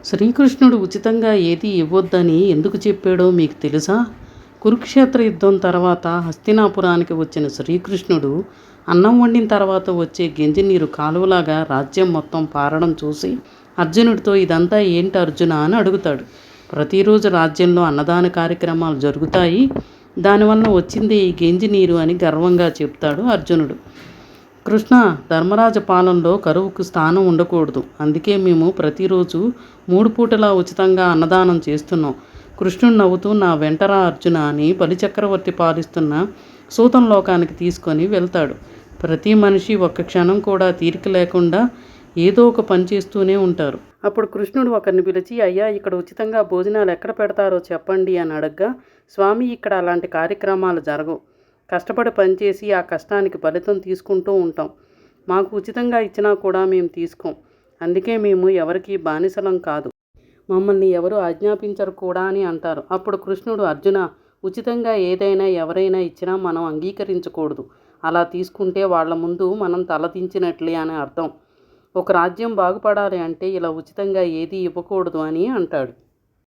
శ్రీకృష్ణుడు ఉచితంగా ఏదీ ఇవ్వొద్దని ఎందుకు చెప్పాడో మీకు తెలుసా? కురుక్షేత్ర యుద్ధం తర్వాత హస్తినాపురానికి వచ్చిన శ్రీకృష్ణుడు అన్నం వండిన తర్వాత వచ్చే గెంజినీరు కాలువలాగా రాజ్యం మొత్తం పారడం చూసి అర్జునుడితో ఇదంతా ఏంటి అర్జున అని అడుగుతాడు. ప్రతిరోజు రాజ్యంలో అన్నదాన కార్యక్రమాలు జరుగుతాయి, దానివల్ల వచ్చిందే ఈ గెంజినీరు అని గర్వంగా చెప్తాడు అర్జునుడు. కృష్ణ, ధర్మరాజ పాలనలో కరువుకు స్థానం ఉండకూడదు, అందుకే మేము ప్రతిరోజు 3 పూటలా ఉచితంగా అన్నదానం చేస్తున్నాం. కృష్ణుడు నవ్వుతూ నా వెంటరా అర్జున అని బలిచక్రవర్తి పాలిస్తున్న సూతం లోకానికి తీసుకొని వెళ్తాడు. ప్రతి మనిషి ఒక్క క్షణం కూడా తీరిక లేకుండా ఏదో ఒక పని చేస్తూనే ఉంటారు. అప్పుడు కృష్ణుడు ఒకరిని పిలిచి, అయ్యా, ఇక్కడ ఉచితంగా భోజనాలు ఎక్కడ పెడతారో చెప్పండి అని అడగ్గా, స్వామి, ఇక్కడ అలాంటి కార్యక్రమాలు జరగవు. కష్టపడి పనిచేసి ఆ కష్టానికి ఫలితం తీసుకుంటూ ఉంటాం. మాకు ఉచితంగా ఇచ్చినా కూడా మేము తీసుకోం. అందుకే మేము ఎవరికీ బానిసలం కాదు. మమ్మల్ని ఎవరు ఆజ్ఞాపించరు కూడా అని అంటారు. అప్పుడు కృష్ణుడు, అర్జున, ఉచితంగా ఏదైనా ఎవరైనా ఇచ్చినా మనం అంగీకరించకూడదు. అలా తీసుకుంటే వాళ్ళ ముందు మనం తలదించినట్లే అని అర్థం. ఒక రాజ్యం బాగుపడాలి అంటే ఇలా ఉచితంగా ఏదీ ఇవ్వకూడదు అని అంటాడు.